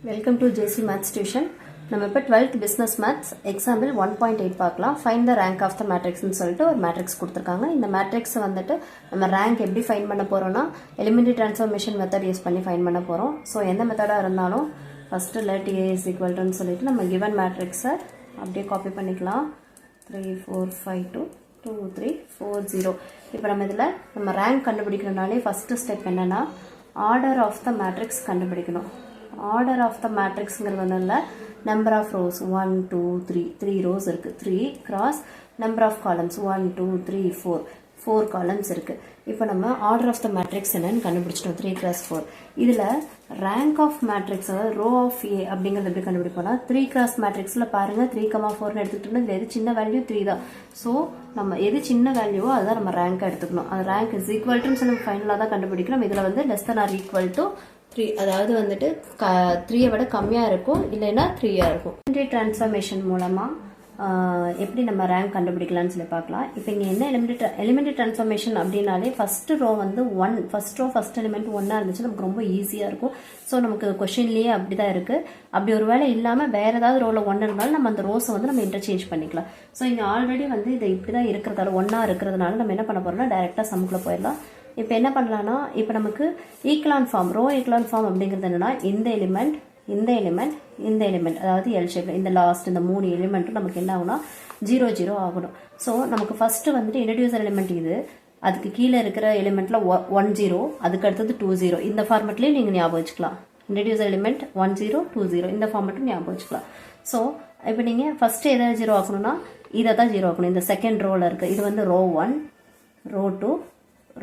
Welcome to JC Maths Tuition. நம்ம இப்போ 12th Business Maths Example 1.8 பார்க்கலாம். Find the rank of the matrix ன்னு சொல்லிட்டு ஒரு மேட்ரிக்ஸ் கொடுத்துருக்காங்க. இந்த மேட்ரிக்ஸ் வந்துட்டு நம்ம ரேங்க் எப்படி ஃபைண்ட் பண்ண போகிறோம்னா எலிமெண்ட்ரி டிரான்ஸ்ஃபார்மேஷன் மெத்தட் யூஸ் பண்ணி ஃபைண்ட் பண்ண போகிறோம். ஸோ எந்த மெத்தடாக இருந்தாலும் first let A is equal to சொல்லிட்டு நம்ம given மேட்ரிக்ஸை அப்படியே காப்பி பண்ணிக்கலாம். 3 4 5 2 2 3 4 0. இப்போ நம்ம இதில் நம்ம ரேங்க் கண்டுபிடிக்கணும்னாலே ஃபஸ்ட்டு ஸ்டெப் என்னென்னா ஆர்டர் ஆஃப் த மேட்ரிக்ஸ் கண்டுபிடிக்கணும். Order of the matrix number of rows 1 2 3 rows இருக்கு 3 cross number of columns 1 2 3 4 columns இருக்கு. இப்போ நம்ம order of the matrix என்னன்னு கண்டுபிடிச்சிட்டோம் 3 cross 4. இதுல rank of matrix row of A அப்படிங்கறது எப்படி கண்டுபிடிப்போம்னா 3 cross matrixல பாருங்க 3,4 எடுத்துக்கிட்டோம்னா இதுல எது சின்ன வேல்யூ 3 தான். சோ நம்ம எது சின்ன வேல்யூவோ அதுதான் நம்ம ரேங்க் எடுத்துக்கணும். அது rank is equal to நம்ம ஃபைனலா தான் கண்டுபிடிக்கணும். இதுல வந்து less than or equal to 3 அதாவது வந்துட்டு 3 விட கம்மியாக இருக்கும் இல்லைன்னா 3 இருக்கும். எலிமெண்ட்ரி டிரான்ஸ்ஃபார்மேஷன் மூலமாக எப்படி நம்ம ரேங்க் கண்டுபிடிக்கலாம்னு சொல்லி பார்க்கலாம். இப்போ இங்கே என்ன எலிமெண்ட்ரி டிரான்ஸ்ஃபார்மேஷன் அப்படின்னாலே ஃபர்ஸ்ட் ரோ வந்து ஃபர்ஸ்ட் எலிமெண்ட் ஒன்றா இருந்துச்சு நமக்கு ரொம்ப ஈஸியாக இருக்கும். ஸோ நமக்கு கொஷின்லேயே அப்படி தான் இருக்குது. அப்படி ஒரு வேளை இல்லாமல் வேறு ஏதாவது ரோவில் ஒன்று இருந்தாலும் நம்ம அந்த ரோஸை வந்து நம்ம இன்டர்சேஞ்ச் பண்ணிக்கலாம். ஸோ இங்கே ஆல்ரெடி வந்து இது இப்படி தான் இருக்கிறதால ஒன்றா இருக்கிறதுனால நம்ம என்ன பண்ண போகிறோம்னா டைரெக்டாக சம்முக்குள்ளே போயிடலாம். இப்போ என்ன பண்ணலாம்னா இப்போ நமக்கு ஈக்லான் ஃபார்ம் ரோ ஈக்லான் ஃபார்ம் அப்படிங்கிறது என்னன்னா இந்த எலிமெண்ட் அதாவது எல் ஷேப்ல இந்த லாஸ்ட் இந்த 3 எலிமெண்ட்டும் நமக்கு என்ன ஆகும்னா 0 0 ஆகணும். ஸோ நமக்கு ஃபர்ஸ்ட் வந்துட்டு இன்ட்ரடியூசர் எலிமெண்ட் இது, அதுக்கு கீழே இருக்கிற எலிமெண்ட்ல 1 0, அதுக்கு அடுத்தது 2 0. இந்த ஃபார்மெட்லேயும் நீங்கள் ஞாபகம் வச்சுக்கலாம். இன்ட்ரடியூசர் எலிமெண்ட் 1 0 2 0 இந்த ஃபார்மெட்டும் ஞாபகம் வச்சுக்கலாம். ஸோ இப்போ நீங்கள் ஃபர்ஸ்ட் எதை 0 ஆக்கணும்னா இதை தான் 0 ஆக்கணும். இந்த செகண்ட் ரோல இருக்கு இது வந்து ரோ 1 ரோ 2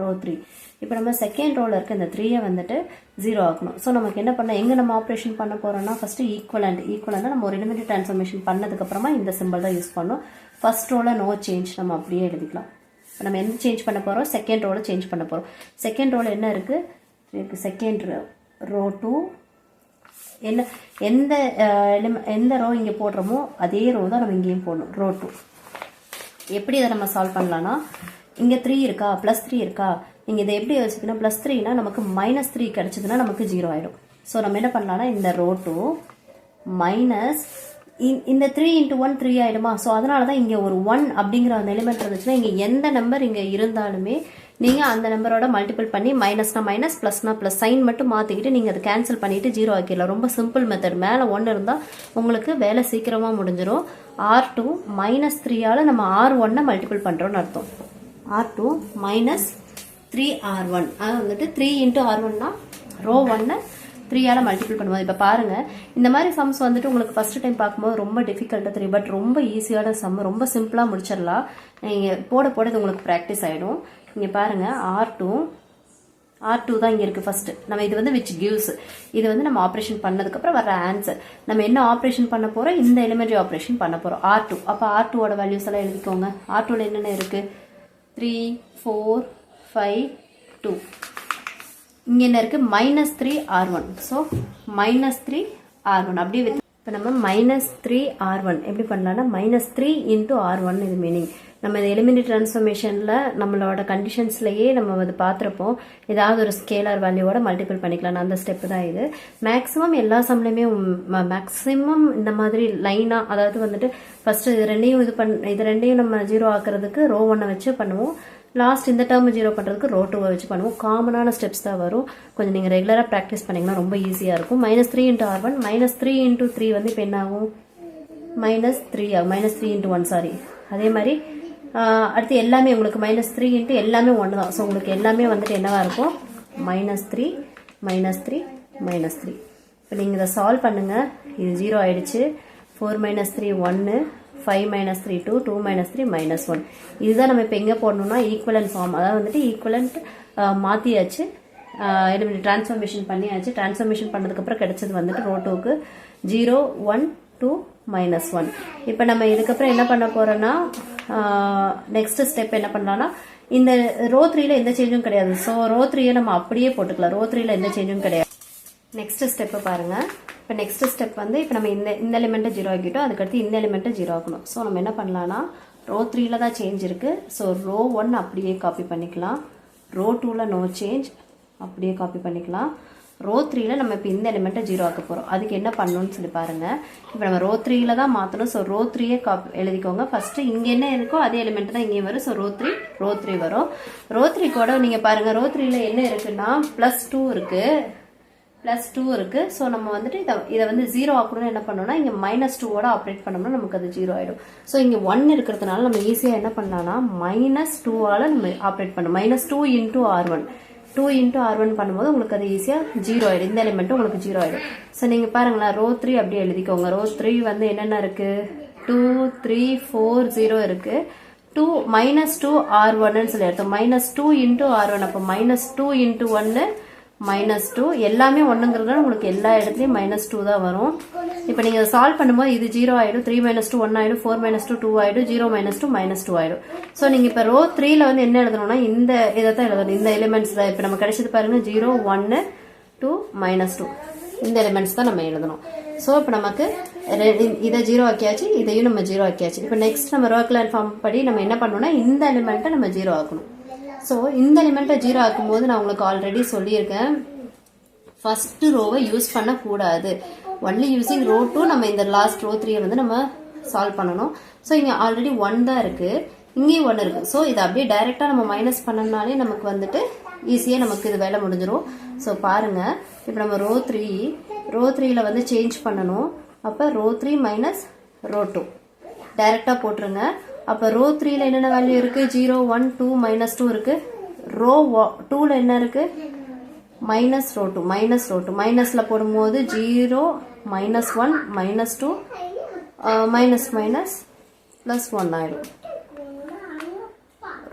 ரோ 3. இப்போ நம்ம செகண்ட் ரோல இருக்க இந்த 3 வந்துட்டு 0 ஆக்கணும். ஸோ நமக்கு என்ன பண்ண எங்க நம்ம ஆப்ரேஷன் பண்ண போறோம்னா ஃபர்ஸ்ட் ஈக்குவலண்ட் நம்ம ஒரு எலிமெண்ட்ரி டிரான்ஸ்ஃபார்மேஷன் பண்ணதுக்கு அப்புறமா இந்த சிம்பிள் தான் யூஸ் பண்ணோம். ஃபர்ஸ்ட் ரோல நோ சேஞ்ச் நம்ம அப்படியே எழுதிக்கலாம். இப்போ நம்ம என்ன சேஞ்ச் பண்ண போறோம் செகண்ட் ரோல சேஞ்ச் பண்ண போறோம். செகண்ட் ரோல என்ன இருக்கு செகண்ட் ரோ 2 என்ன எந்த ரோ இங்க போடுறோமோ அதே ரோ தான் நம்ம இங்கேயும் போடணும் ரோ 2. எப்படி அதை நம்ம சால்வ் பண்ணலாம்னா இங்க 3 இருக்கா +3 இருக்கா நீங்க இதை எப்படி யோசிக்கணும் +3னா நமக்கு -3 கிடைச்சதுன்னா நமக்கு 0 ஆயிடும். ஸோ நம்ம என்ன பண்ணலாம்னா இந்த ரோ 2 மைனஸ் இந்த 3 × 1 3 ஆயிடுமா. ஸோ அதனால தான் இங்க ஒரு 1 அப்படிங்கிற அந்த எலிமெண்ட் இருந்துச்சுன்னா இங்க எந்த நம்பர் இங்க இருந்தாலுமே நீங்க அந்த நம்பரோட மல்டிபிள் பண்ணி மைனஸ்னா மைனஸ் பிளஸ்னா பிளஸ் சைன் மட்டும் மாத்திக்கிட்டு நீங்க அதை கேன்சல் பண்ணிட்டு 0 ஆக்கிடலாம். ரொம்ப சிம்பிள் மெத்தட். மேல 1 இருந்தா உங்களுக்கு வேலை சீக்கிரமா முடிஞ்சிடும். R2 -3ஆல நம்ம R1 மல்டிபிள் பண்றோம்னு அர்த்தம். R2 -3R1 அது வந்துட்டு 3 × R1னா ரோ 1 3ஆல மல்டிபிள் பண்ணுவோம். இப்போ பாருங்க இந்த மாதிரி சம்ஸ் வந்துட்டு உங்களுக்கு ஃபர்ஸ்ட் டைம் பார்க்கும்போது ரொம்ப டிஃபிகல்ட்டாக தெரியும். பட் ரொம்ப ஈஸியான சம், ரொம்ப சிம்பிளாக முடிச்சிடலாம். நீங்கள் போட இது உங்களுக்கு ப்ராக்டிஸ் ஆகிடும். இங்கே பாருங்க R2 தான் இங்கே இருக்குது ஃபர்ஸ்ட். நம்ம இது வந்து விச் கிவ்ஸ் இது வந்து நம்ம ஆப்ரேஷன் பண்ணதுக்கப்புறம் வர ஆன்சர். நம்ம என்ன ஆப்ரேஷன் பண்ண போகிறோம் இந்த எலிமெண்ட்ரி ஆப்ரேஷன் பண்ண போகிறோம் R2. அப்போ R2ஓட வேல்யூஸ் எல்லாம் எழுதிக்கோங்க. R2ல என்னென்ன இருக்குது 3 4 5 2. இங்க என்ன இருக்கு -3R1. ஸோ -3R1 அப்படியே இப்போ நம்ம -3R1 எப்படி பண்ணலாம்னா -3 × R1 இது மீனிங். நம்ம இந்த எலிமெண்ட்ரி டிரான்ஸ்ஃபார்மேஷன்ல நம்மளோட கண்டிஷன்ஸ்லயே நம்ம அது பார்த்துருப்போம். ஏதாவது ஒரு ஸ்கேலார் வேல்யூவோட மல்டிபிள் பண்ணிக்கலாம். அந்த ஸ்டெப் தான் இது. மேக்ஸிமம் எல்லா சம்லையுமே மேக்ஸிமம் இந்த மாதிரி லைனா அதாவது வந்துட்டு ஃபர்ஸ்ட் இது ரெண்டையும் நம்ம 0 ஆக்குறதுக்கு ரோ 1 வச்சு பண்ணுவோம். லாஸ்ட் இந்த டேர்ம் 0 பண்றதுக்கு ரோ 2 வச்சு பண்ணுவோம். காமனான ஸ்டெப்ஸ் தான் வரும். கொஞ்சம் நீங்க ரெகுலரா ப்ராக்டிஸ் பண்ணீங்கன்னா ரொம்ப ஈஸியா இருக்கும். -3 × R1 -3 × 3 வந்து இப்போ என்ன ஆகும் -3 ஆகும். -3 × 1 சாரி. அதே மாதிரி அடுத்து எல்லாமே உங்களுக்கு -3 × எல்லாமே 1 தான். ஸோ உங்களுக்கு எல்லாமே வந்துட்டு என்னவா இருக்கும் -3 -3 -3. இப்போ நீங்க இதை சால்வ் பண்ணுங்க. இது 0 ஆயிடுச்சு. 4 -3 1 5 -3 2 2 -3 -1. இதுதான் நம்ம இப்போ எங்கே போடணும்னா ஈக்குவலன்ட் ஃபார்ம். அதாவது வந்துட்டு ஈக்குவலன்ட் மாற்றியாச்சு, டிரான்ஸ்ஃபார்மேஷன் பண்ணியாச்சு. டிரான்ஸ்ஃபார்மேஷன் பண்ணதுக்கப்புறம் கிடைச்சது வந்துட்டு ரோ 2க்கு 0 1 2 -1. இப்போ நம்ம இதுக்கப்புறம் என்ன பண்ண போறோம்னா நெக்ஸ்ட் ஸ்டெப் என்ன பண்ணலாம்னா இந்த ரோ 3ல எந்த சேஞ்சும் கிடையாது. ஸோ ரோ 3 நம்ம அப்படியே போட்டுக்கலாம். ரோ 3ல எந்த சேஞ்சும் கிடையாது. நெக்ஸ்ட் ஸ்டெப் பாருங்க. இப்போ நெக்ஸ்ட் ஸ்டெப் வந்து இப்போ நம்ம இந்த எலிமெண்ட்டை 0 ஆக்கிட்டோம். அதுக்கடுத்து இந்த எலிமெண்ட்டை 0 ஆக்கணும். ஸோ நம்ம என்ன பண்ணலாம்னா ரோ 3ல தான் சேஞ்ச் இருக்கு. ஸோ ரோ 1 அப்படியே காப்பி பண்ணிக்கலாம். ரோ 2ல நோ சேஞ்ச் அப்படியே காப்பி பண்ணிக்கலாம். ரோ 3ல நம்ம இப்போ இந்த எலிமெண்ட்டை 0 ஆக்க போகிறோம். அதுக்கு என்ன பண்ணணும்னு சொல்லி பாருங்க. இப்போ நம்ம ரோ 3ல தான் மாற்றணும். ஸோ ரோ 3யே எழுதிக்கோங்க. ஃபர்ஸ்ட் இங்கே என்ன இருக்கோ அதே எலிமெண்ட் தான் இங்கேயும் வரும். ஸோ ரோ 3 வரும். ரோ 3 கூட நீங்கள் பாருங்க, ரோ 3ல என்ன இருக்குன்னா +2 இருக்கு, +2 இருக்கு. ஸோ நம்ம வந்துட்டு இதை வந்து 0 ஆக்கணும்னு என்ன பண்ணோம்னா இங்கே -2 ஆப்ரேட் பண்ணோம்னா நமக்கு அது 0 ஆயிடும். ஸோ இங்கே 1 இருக்கிறதுனால நம்ம ஈஸியாக என்ன பண்ணலாம்னா -2 நம்ம ஆப்ரேட் பண்ணணும். -2 × R1, 2 × R1 பண்ணும்போது உங்களுக்கு அது ஈஸியாக 0 ஆயிடும். இந்த எலிமெண்ட்டும் உங்களுக்கு 0 ஆயிடும். ஸோ நீங்க பாருங்களேன், ரோ 3 அப்படியே எழுதிக்கோங்க. ரோ 3 வந்து என்னென்ன இருக்கு, 2 3 4 0 இருக்கு. -2 R1 சொல்லி எடுத்தோம். -2 × R1, அப்போ -2 × 1 -2, எல்லாமே ஒண்ணுங்கிறதுனால உங்களுக்கு எல்லா இடத்துலயும் -2 தான் வரும். இப்போ நீங்க சால்வ் பண்ணும்போது இது 0 ஆயிடும், 3 - 2 1 ஆயிடும், 4 - 2 2 ஆயிடும், 0 - 2 ஆயிடும். ஸோ நீங்க இப்போ ரோ 3ல வந்து என்ன எழுதணும்னா இந்த இதை தான் எழுதணும், இந்த எலிமெண்ட்ஸ் தான். இப்போ நம்ம கிடைச்சது பாருங்க 0 1 2 -2, இந்த எலிமெண்ட்ஸ் தான் நம்ம எழுதணும். ஸோ இப்போ நமக்கு இதை 0 ஆக்கியாச்சு, இதையும் நம்ம 0 ஆக்கியாச்சு. இப்போ நெக்ஸ்ட் நம்ம ரோக்லான் ஃபார்ம் படி நம்ம என்ன பண்ணணும்னா இந்த எலிமெண்ட்டை நம்ம 0 ஆக்கணும். ஸோ இந்த எலிமெண்ட்டை 0 ஆக்கும்போது நான் உங்களுக்கு ஆல்ரெடி சொல்லியிருக்கேன், ஃபர்ஸ்ட் ரோவை யூஸ் பண்ணக்கூடாது. ஒன்லி யூசிங் ரோ 2 நம்ம இந்த லாஸ்ட் ரோ 3 வந்து நம்ம சால்வ் பண்ணணும். ஸோ இங்கே ஆல்ரெடி 1 தான் இருக்கு, இங்கேயும் 1 இருக்கு. ஸோ இதை அப்படியே டைரக்டா நம்ம மைனஸ் பண்ணனாலே நமக்கு வந்துட்டு ஈஸியாக நமக்கு இது வேலை முடிஞ்சிடும். ஸோ பாருங்க, இப்போ நம்ம ரோ 3ல வந்து சேஞ்ச் பண்ணணும். அப்போ ரோ 3 மைனஸ் ரோ 2 டைரக்டா போட்டுருங்க. அப்போ ரோ 3ல என்னென்ன வேல்யூ இருக்கு, 0 1 2 -2 இருக்கு. ரோ 2ல என்ன இருக்கு, -ρ2, -ρ2 மைனஸ்ல போடும்போது 0 -1 -2 +1 ஆயிடும்.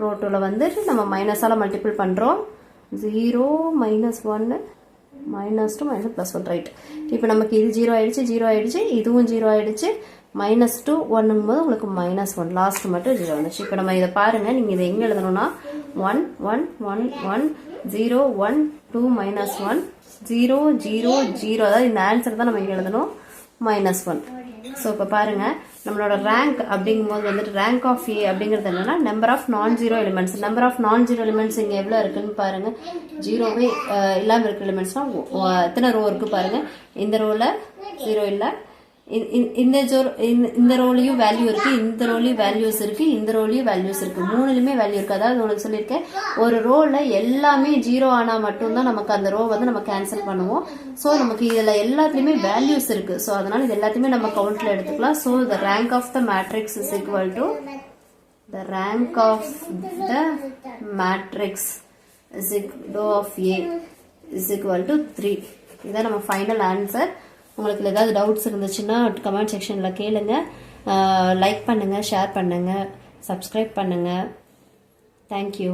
ரோ 2ல வந்து நம்ம மைனஸால மல்டிபிள் பண்றோம். 0 -1 -2 +1, ரைட். இப்போ நமக்கு இது 0 ஆயிடுச்சு, இதுவும் 0 ஆயிடுச்சு. -2 1 போது உங்களுக்கு -1, லாஸ்ட் மட்டும் 0 வந்துச்சு. இப்போ நம்ம இதை பாருங்க, நீங்க இதை எங்க எழுதணும்னா 1 1 1 1 0 1 2 -1 0 0 0, அதாவது இந்த ஆன்சர் தான் நம்ம இங்க எழுதணும், -1. ஸோ இப்போ பாருங்க, நம்மளோட ரேங்க் அப்படிங்கும்போது வந்துட்டு ரேங்க் ஆஃப் ஏ அப்படிங்கிறது என்னன்னா number of nonzero elements. Number of nonzero elements இங்கே எவ்வளோ இருக்குன்னு பாருங்க. ஜீரோவே இல்லாமல் இருக்கிற எலிமெண்ட்ஸ்னா எத்தனை ரோ இருக்கு பாருங்க. இந்த ரோல 0 இல்லை, இந்த ரோலையும் வேல்யூ இருக்கு, இந்த ரோலையும் வேல்யூஸ் இருக்கு, இந்த ரோலையும் வேல்யூஸ் இருக்கு, மூணுலயுமே வேல்யூ இருக்கு. அதாவது உங்களுக்கு சொல்லியிருக்கேன், ஒரு ரோல எல்லாமே 0 ஆனா மட்டும்தான் நமக்கு அந்த ரோ வந்து நம்ம கேன்சல் பண்ணுவோம். ஸோ நமக்கு இதுல எல்லாத்துலயுமே வேல்யூஸ் இருக்கு. ஸோ அதனால இது எல்லாத்தையுமே நம்ம கவுண்ட்ல எடுத்துக்கலாம். So the rank of the matrix is equal to the rank of the matrix is of A is equal to 3. இதான் நம்ம ஃபைனல் ஆன்சர். உங்களுக்கு ஏதாவது டவுட்ஸ் இருந்துச்சுன்னா கமெண்ட் செக்ஷனில் கேளுங்க. லைக் பண்ணுங்கள், ஷேர் பண்ணுங்கள், சப்ஸ்கிரைப் பண்ணுங்கள். தேங்க்யூ.